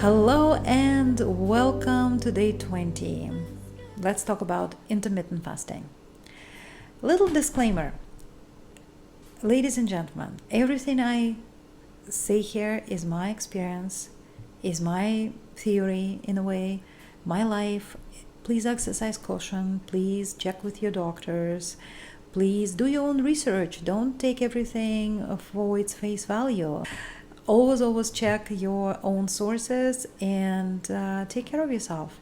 Hello and welcome to day 20. Let's talk about intermittent fasting. Little disclaimer. Ladies and gentlemen, everything I say here is my experience, is my theory in a way, my life. Please exercise caution. Please check with your doctors. Please do your own research. Don't take everything for its face value. Always check your own sources and take care of yourself,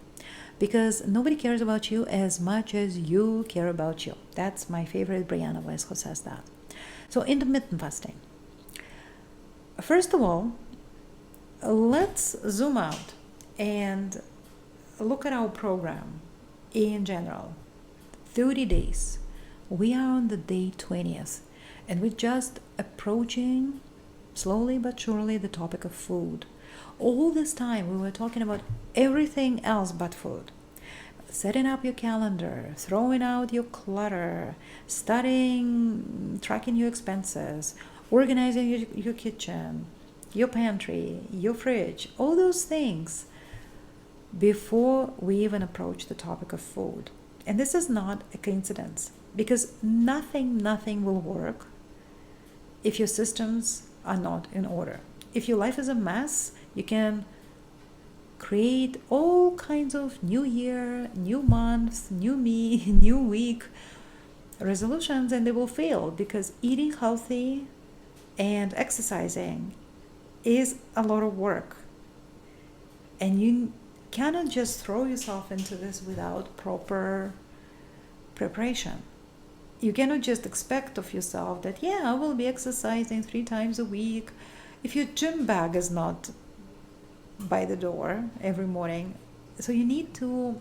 because nobody cares about you as much as you care about you. That's my favorite Brianna Weiss who says that. So intermittent fasting. First of all, let's zoom out and look at our program in general. 30 days. We are on the day 20th and we're just approaching slowly but surely the topic of food. All this time we were talking about everything else but food. Setting up your calendar, throwing out your clutter, studying, tracking your expenses, organizing your kitchen, your pantry, your fridge, all those things before we even approach the topic of food. And this is not a coincidence, because nothing will work if your systems are not in order. If your life is a mess, you can create all kinds of new year, new month, new me, new week resolutions, and they will fail, because eating healthy and exercising is a lot of work. And you cannot just throw yourself into this without proper preparation. You cannot just expect of yourself that, yeah, I will be exercising 3 times a week if your gym bag is not by the door every morning. So you need to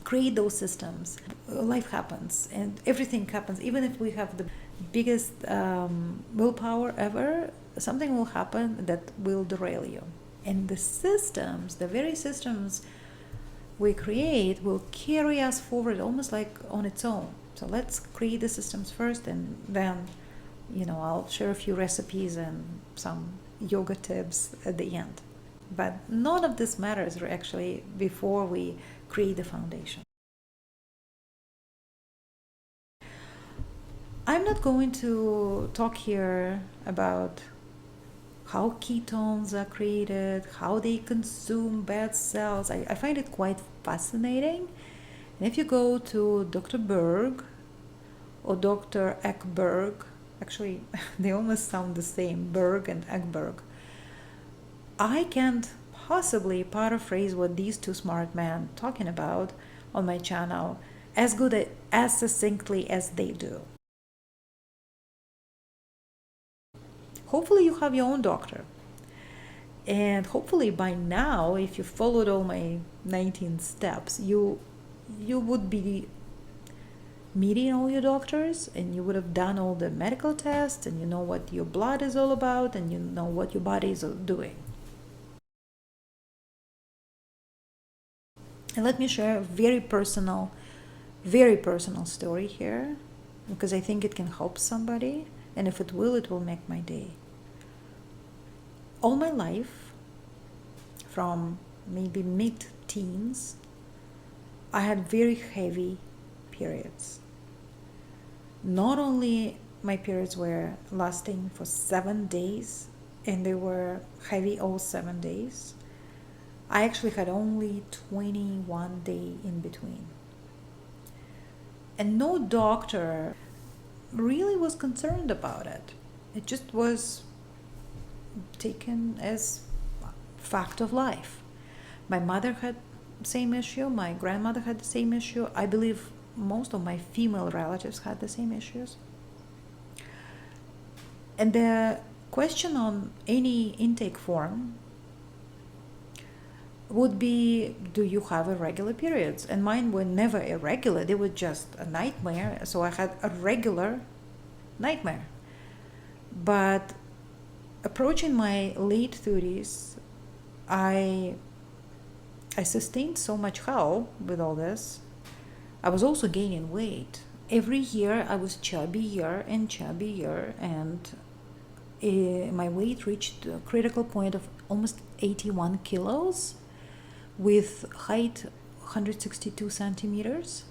create those systems. Life happens and everything happens. Even if we have the biggest willpower ever, something will happen that will derail you. And the systems, the very systems we create, will carry us forward almost like on its own. So let's create the systems first, and then, I'll share a few recipes and some yoga tips at the end. But none of this matters actually before we create the foundation. I'm not going to talk here about how ketones are created, how they consume bad cells. I find it quite fascinating. And if you go to Dr. Berg or Dr. Ekberg, actually they almost sound the same, Berg and Ekberg, I can't possibly paraphrase what these two smart men talking about on my channel as good as succinctly as they do. Hopefully you have your own doctor. And hopefully by now, if you followed all my 19 steps, you would be meeting all your doctors, and you would have done all the medical tests, and you know what your blood is all about, and you know what your body is doing. And let me share a very personal story here, because I think it can help somebody, and if it will make my day. All my life, from maybe mid-teens, I had very heavy periods. Not only my periods were lasting for 7 days, and they were heavy all 7 days, I actually had only 21 days in between. And no doctor really was concerned about it. It just was taken as fact of life. My mother had the same issue, my grandmother had the same issue. I believe most of my female relatives had the same issues. And the question on any intake form would be, do you have irregular periods? And mine were never irregular, they were just a nightmare. So I had a regular nightmare. But approaching my late 30s, I sustained so much hell with all this. I was also gaining weight. Every year I was chubbier and chubbier, and my weight reached a critical point of almost 81 kilos with height 162 centimeters.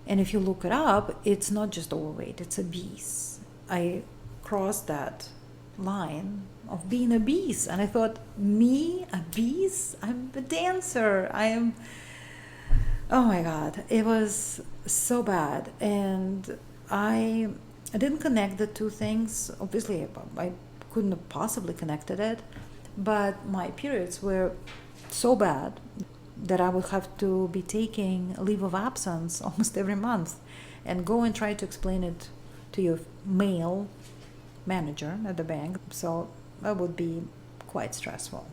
And if you look it up, it's not just overweight, it's obese. I crossed that line of being obese, and I thought, me, obese? I'm a dancer. Oh my God, it was so bad. And I didn't connect the two things. Obviously, I couldn't have possibly connected it, but my periods were so bad that I would have to be taking a leave of absence almost every month and go and try to explain it to your male manager at the bank. So that would be quite stressful.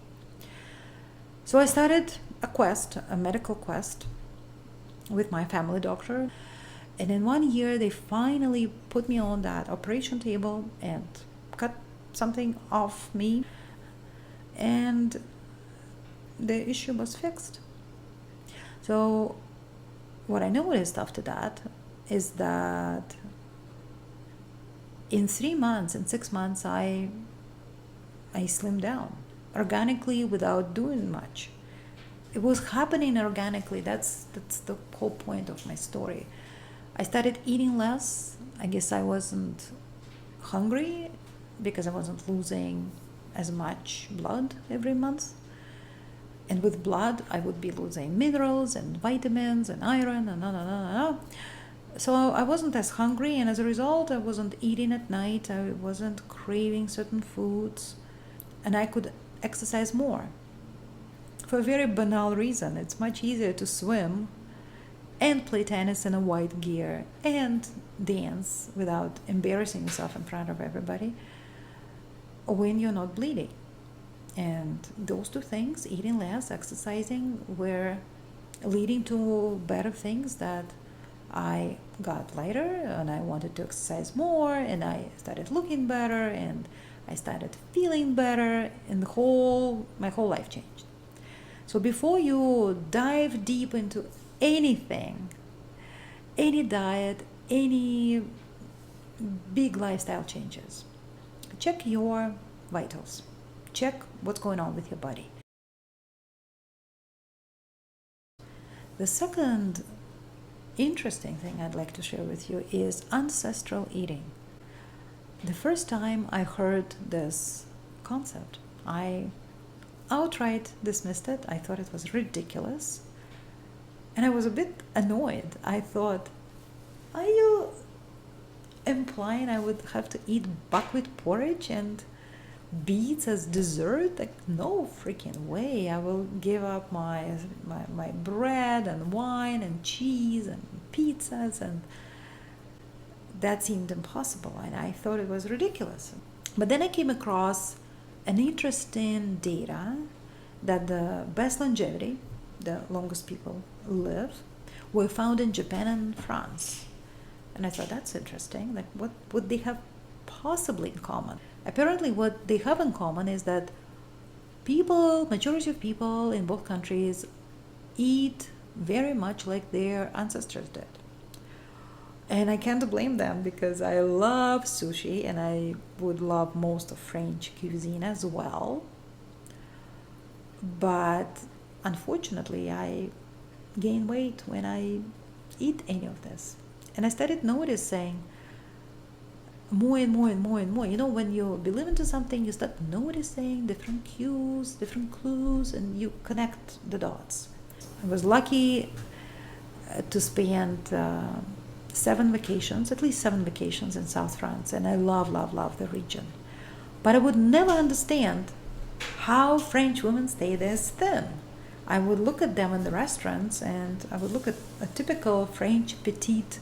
So I started a medical quest with my family doctor. And in 1 year, they finally put me on that operation table and cut something off me. And the issue was fixed. So what I noticed after that is that in 3 months, in 6 months, I slimmed down organically without doing much. It was happening organically. That's the whole point of my story. I started eating less. I guess I wasn't hungry because I wasn't losing as much blood every month. And with blood, I would be losing minerals and vitamins and iron and So I wasn't as hungry, and as a result, I wasn't eating at night. I wasn't craving certain foods, and I could exercise more. For a very banal reason, it's much easier to swim and play tennis in a white gear and dance without embarrassing yourself in front of everybody when you're not bleeding. And those two things, eating less, exercising, were leading to better things that I got later, and I wanted to exercise more, and I started looking better, and I started feeling better, and my whole life changed. So before you dive deep into anything, any diet, any big lifestyle changes, check your vitals. Check what's going on with your body. The second interesting thing I'd like to share with you is ancestral eating. The first time I heard this concept, I outright dismissed it. I thought it was ridiculous. And I was a bit annoyed. I thought, are you implying I would have to eat buckwheat porridge and beets as dessert? Like, no freaking way. I will give up my bread and wine and cheese and pizzas, and that seemed impossible, and I thought it was ridiculous. But then I came across an interesting data that the best longevity, the longest people live, were found in Japan and France. And I thought, that's interesting. Like, what would they have possibly in common? Apparently what they have in common is that majority of people in both countries eat very much like their ancestors did. And I can't blame them, because I love sushi and I would love most of French cuisine as well. But unfortunately, I gain weight when I eat any of this. And I started noticing more and more and more and more. You know, when you believe into something, you start noticing different cues, different clues, and you connect the dots. I was lucky to spend at least seven vacations in South France, and I love the region. But I would never understand how French women stay this thin. I would look at them in the restaurants, and I would look at a typical French, petite,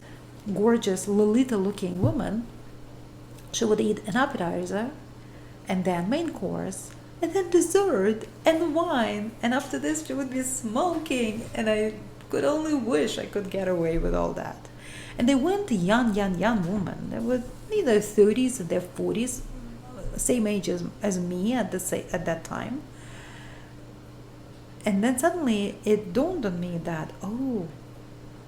gorgeous, Lolita-looking woman. She would eat an appetizer, and then main course, and then dessert, and wine. And after this, she would be smoking, and I could only wish I could get away with all that. And they weren't young women. They were in their 30s and their 40s, same age as me at that time. And then suddenly it dawned on me that, oh,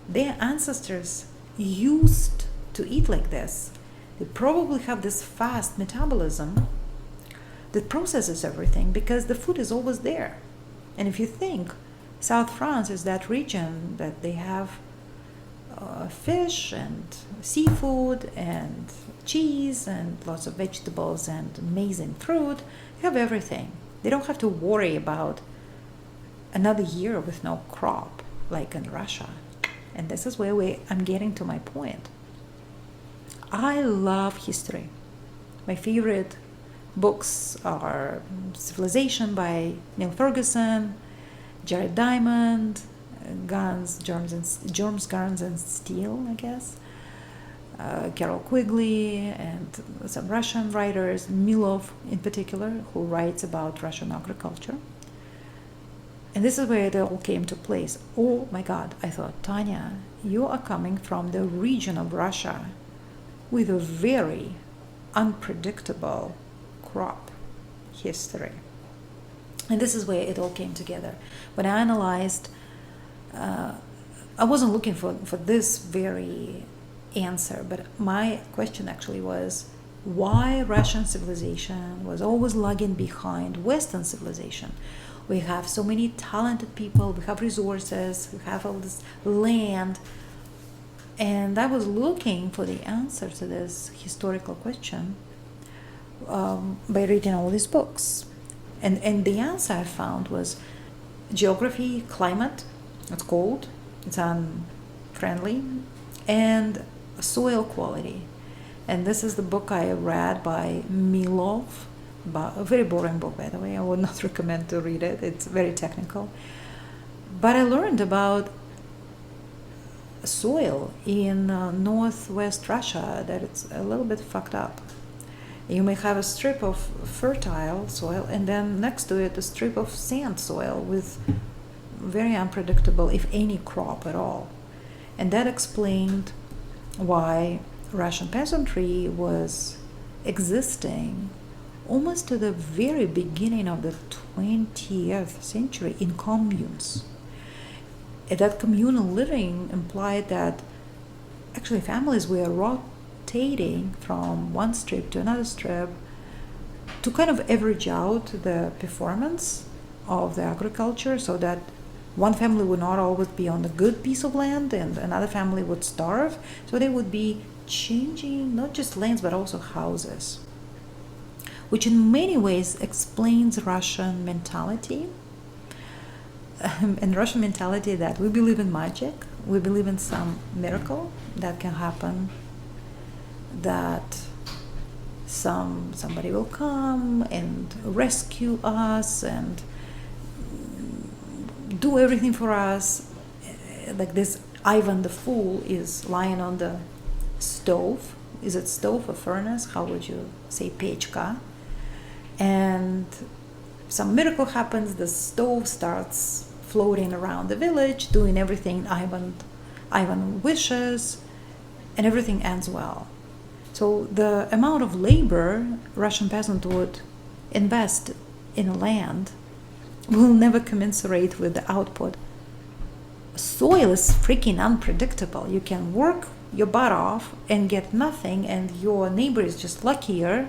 their ancestors used to eat like this. They probably have this fast metabolism that processes everything because the food is always there. And if you think, South France is that region that they have fish and seafood and cheese and lots of vegetables and amazing fruit. They have everything. They don't have to worry about another year with no crop like in Russia. And this is where I'm getting to my point. I love history. My favorite books are Civilization by Neil Ferguson, Jared Diamond, Guns, Germs, Guns and Steel, I guess. Carol Quigley and some Russian writers, Milov in particular, who writes about Russian agriculture. And this is where it all came to place. Oh my God, I thought, Tanya, you are coming from the region of Russia with a very unpredictable crop history. And this is where it all came together. When I analyzed, I wasn't looking for this very answer, but my question actually was why Russian civilization was always lagging behind Western civilization. We have so many talented people, we have resources, we have all this land, and I was looking for the answer to this historical question by reading all these books. And the answer I found was geography, climate, it's cold, it's unfriendly, and soil quality. And this is the book I read by Milov, a very boring book, by the way. I would not recommend to read it. It's very technical. But I learned about soil in northwest Russia that it's a little bit fucked up. You may have a strip of fertile soil and then next to it a strip of sand soil with very unpredictable, if any, crop at all. And that explained why Russian peasantry was existing almost to the very beginning of the 20th century in communes. That communal living implied that actually families were rotating from one strip to another strip to kind of average out the performance of the agriculture so that one family would not always be on a good piece of land and another family would starve. So they would be changing not just lands but also houses, which in many ways explains Russian mentality. And Russian mentality that we believe in magic, we believe in some miracle that can happen, that somebody will come and rescue us and do everything for us. Like this Ivan the Fool is lying on the stove. Is it stove or furnace? How would you say pechka? And some miracle happens, the stove starts floating around the village, doing everything Ivan wishes, and everything ends well. So the amount of labor Russian peasant would invest in land will never commensurate with the output. Soil is freaking unpredictable. You can work your butt off and get nothing, and your neighbor is just luckier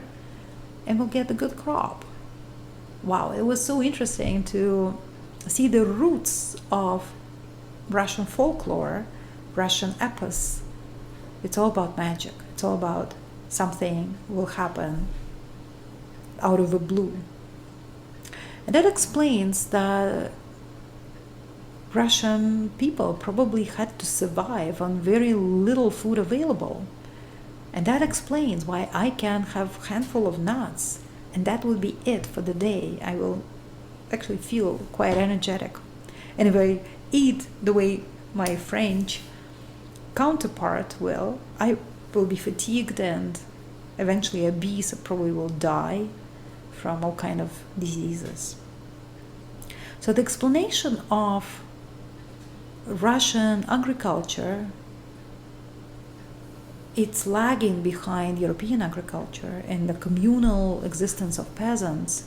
and will get a good crop. Wow, it was so interesting to see the roots of Russian folklore, Russian epos. It's all about magic. It's all about something will happen out of the blue. And that explains that Russian people probably had to survive on very little food available. And that explains why I can have a handful of nuts and that will be it for the day. I will actually feel quite energetic. And if I eat the way my French counterpart will, I will be fatigued and eventually obese. I probably will die from all kind of diseases. So the explanation of Russian agriculture, it's lagging behind European agriculture and the communal existence of peasants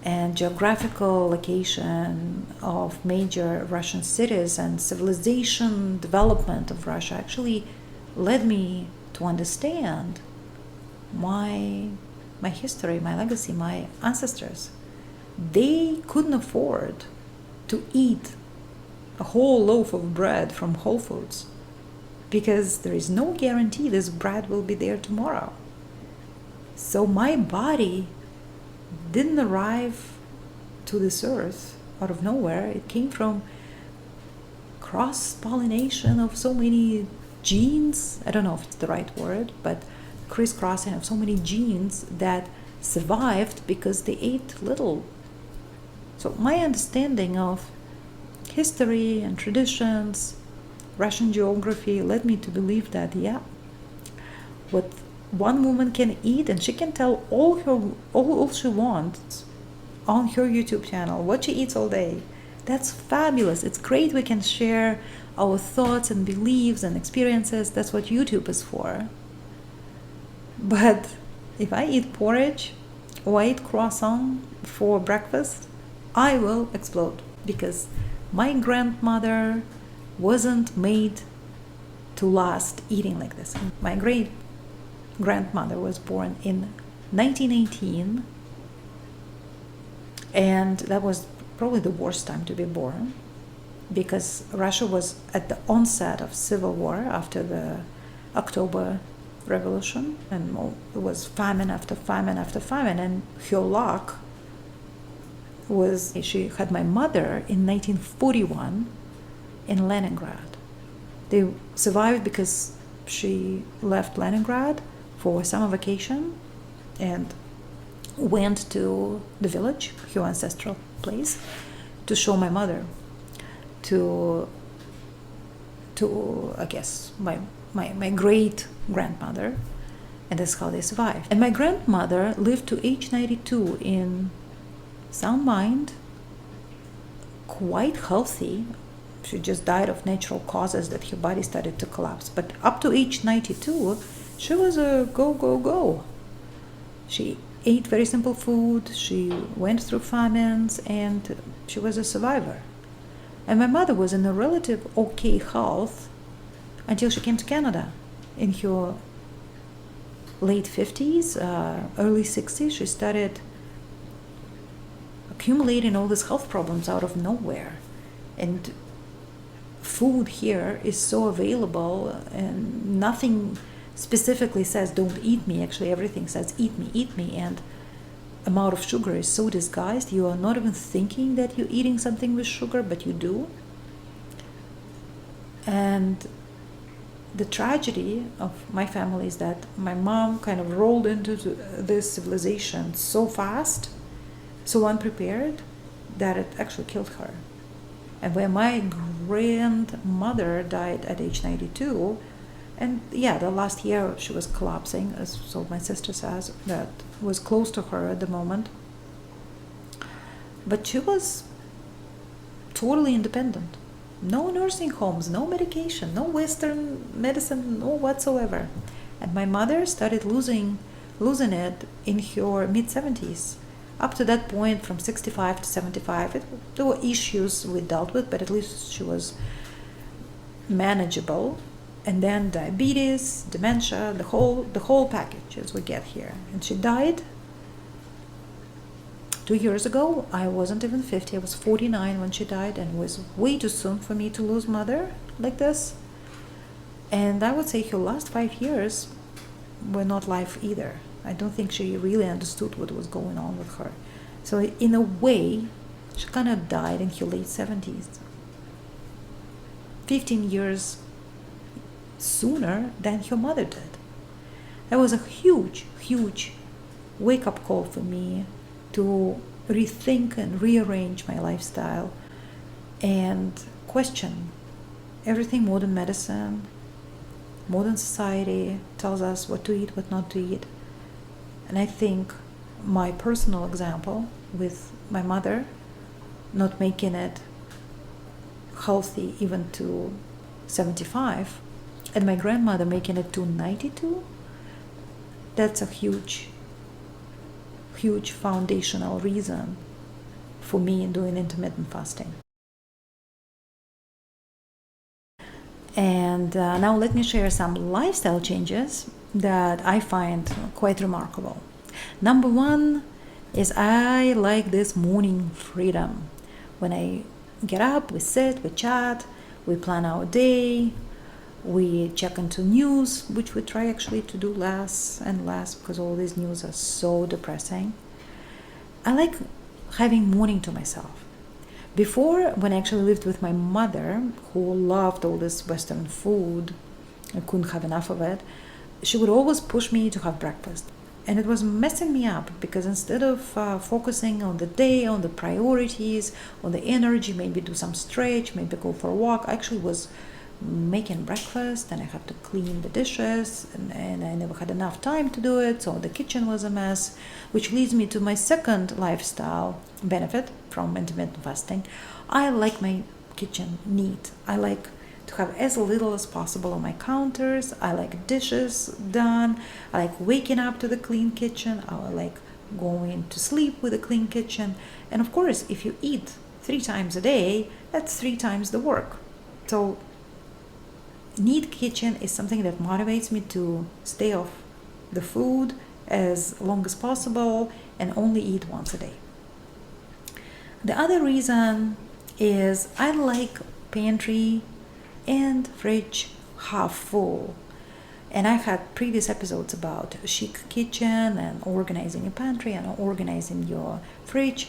and geographical location of major Russian cities and civilization development of Russia actually led me to understand my history, my legacy, my ancestors, they couldn't afford to eat a whole loaf of bread from Whole Foods because there is no guarantee this bread will be there tomorrow. So my body didn't arrive to this earth out of nowhere. It came from cross-pollination of so many genes. I don't know if it's the right word, but crisscrossing of so many genes that survived because they ate little. So my understanding of history and traditions, Russian geography, led me to believe that, yeah, what one woman can eat, and she can tell all she wants on her YouTube channel, what she eats all day. That's fabulous. It's great we can share our thoughts and beliefs and experiences. That's what YouTube is for. But if I eat porridge or I eat croissant for breakfast, I will explode, because my grandmother wasn't made to last eating like this. My great grandmother was born in 1918, and that was probably the worst time to be born, because Russia was at the onset of civil war after the October Revolution, and it was famine after famine after famine. And her luck was she had my mother in 1941 in Leningrad. They survived because she left Leningrad for summer vacation and went to the village, her ancestral place, to show my mother to I guess my great grandmother, and that's how they survived. And my grandmother lived to age 92 in sound mind, quite healthy. She just died of natural causes, that her body started to collapse. But up to age 92, she was a go. She ate very simple food, she went through famines, and she was a survivor. And my mother was in a relative okay health until she came to Canada. In her late 50s, early 60s, she started accumulating all these health problems out of nowhere. And food here is so available, and nothing specifically says don't eat me. Actually, everything says eat me, and amount of sugar is so disguised, you are not even thinking that you're eating something with sugar, but you do. And the tragedy of my family is that my mom kind of rolled into this civilization so fast, so unprepared, that it actually killed her. And when my grandmother died at age 92, and yeah, the last year she was collapsing, so my sister says, that was close to her at the moment. But she was totally independent. No nursing homes, no medication, no Western medicine, no whatsoever. And my mother started losing it in her mid-70s. Up to that point, from 65 to 75, there were issues we dealt with, but at least she was manageable. And then diabetes, dementia, the whole package as we get here. And she died 2 years ago. I wasn't even 50. I was 49 when she died, and it was way too soon for me to lose mother like this. And I would say her last 5 years were not life either. I don't think she really understood what was going on with her. So in a way, she kind of died in her late 70s. 15 years sooner than her mother did. That was a huge wake-up call for me to rethink and rearrange my lifestyle and question everything modern medicine, modern society tells us what to eat, what not to eat. And I think my personal example with my mother not making it healthy even to 75, and my grandmother making it to 92, that's a huge foundational reason for me doing intermittent fasting. And now let me share some lifestyle changes that I find quite remarkable. Number one is I like this morning freedom. When I get up, we sit, we chat, we plan our day, we check into news, which we try actually to do less and less because all these news are so depressing. I like having morning to myself. Before, when I actually lived with my mother, who loved all this Western food, I couldn't have enough of it, she would always push me to have breakfast. And it was messing me up because instead of focusing on the day, on the priorities, on the energy, maybe do some stretch, maybe go for a walk, I actually was making breakfast and I have to clean the dishes and I never had enough time to do it, so the kitchen was a mess, which leads me to my second lifestyle benefit from intermittent fasting. I like my kitchen neat. I like to have as little as possible on my counters. I like dishes done. I like waking up to the clean kitchen. I like going to sleep with a clean kitchen. And of course, if you eat 3 times a day, that's 3 times the work. So neat kitchen is something that motivates me to stay off the food as long as possible and only eat once a day. The other reason is I like pantry and fridge half full. And I had previous episodes about chic kitchen and organizing your pantry and organizing your fridge,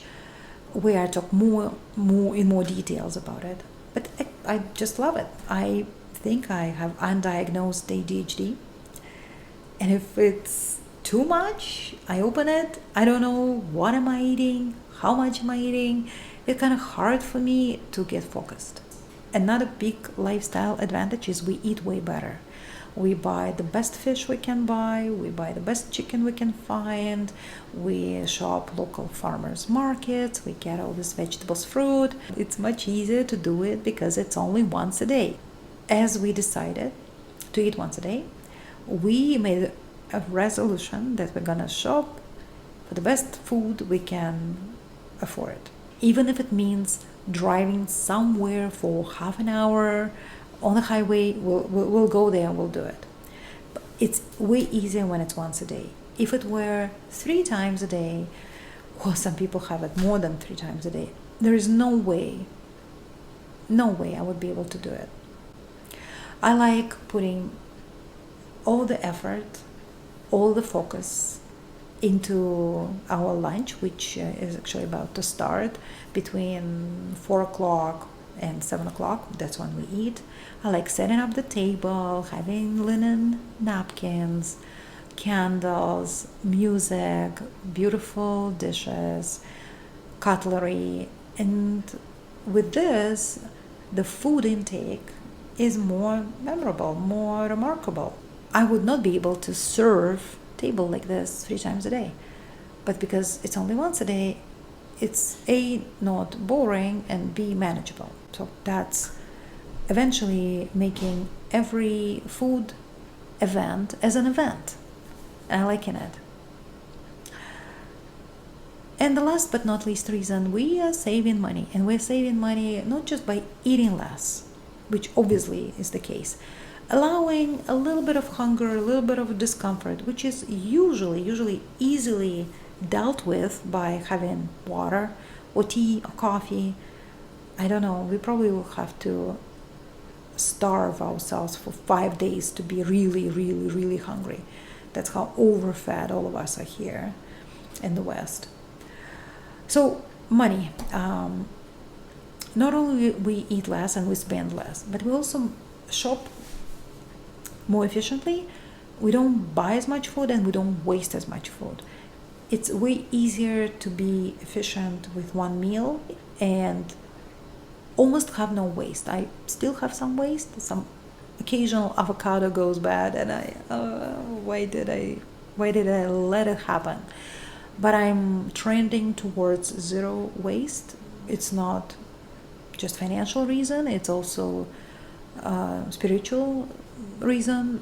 where I talk more in more details about it. But I just love it. I think I have undiagnosed ADHD, and if it's too much, I open it. I don't know what am I eating, how much am I eating. It's kind of hard for me to get focused. Another big lifestyle advantage is we eat way better. We buy the best fish we can buy, we buy the best chicken we can find, we shop local farmers markets, we get all these vegetables, fruit. It's much easier to do it because it's only once a day. As we decided to eat once a day, we made a resolution that we're gonna shop for the best food we can afford. Even if it means driving somewhere for half an hour on the highway, we'll go there and we'll do it. But it's way easier when it's once a day. If it were 3 times a day, well, some people have it more than 3 times a day, there is no way I would be able to do it. I like putting all the effort, all the focus into our lunch, which is actually about to start between 4 o'clock and 7 o'clock. That's when we eat. I like setting up the table, having linen napkins, candles, music, beautiful dishes, cutlery. And with this, the food intake is more memorable, more remarkable. I would not be able to serve table like this 3 times a day, but because it's only once a day, it's A, not boring, and B, manageable. So that's eventually making every food event as an event, and I like it. And the last but not least reason, we are saving money, and we're saving money not just by eating less, which obviously is the case, allowing a little bit of hunger, a little bit of discomfort, which is usually easily dealt with by having water or tea or coffee. I don't know, we probably will have to starve ourselves for 5 days to be really hungry. That's how overfed all of us are here in the West. So money, not only we eat less and we spend less, but we also shop more efficiently. We don't buy as much food and we don't waste as much food. It's way easier to be efficient with one meal and almost have no waste. I still have some waste. Some occasional avocado goes bad and why did I let it happen? But I'm trending towards zero waste. It's not just financial reason, it's also spiritual reason.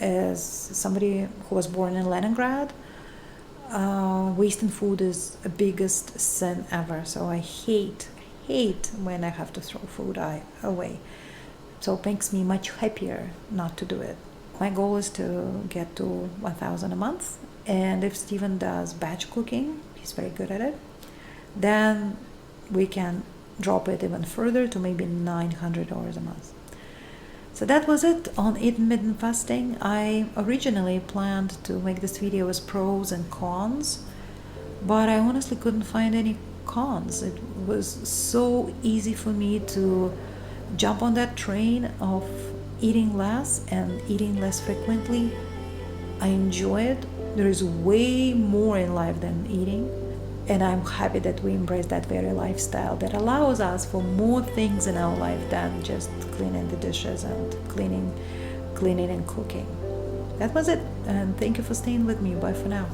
As somebody who was born in Leningrad, wasting food is the biggest sin ever. So I hate when I have to throw food away. So it makes me much happier not to do it. My goal is to get to 1,000 a month, and if Steven does batch cooking, he's very good at it, then we can drop it even further to maybe $900 a month. So that was it on intermittent fasting. I originally planned to make this video as pros and cons, but I honestly couldn't find any cons. It was so easy for me to jump on that train of eating less and eating less frequently. I enjoy it. There is way more in life than eating, and I'm happy that we embrace that very lifestyle that allows us for more things in our life than just cleaning the dishes and cleaning and cooking. That was it, and thank you for staying with me. Bye for now.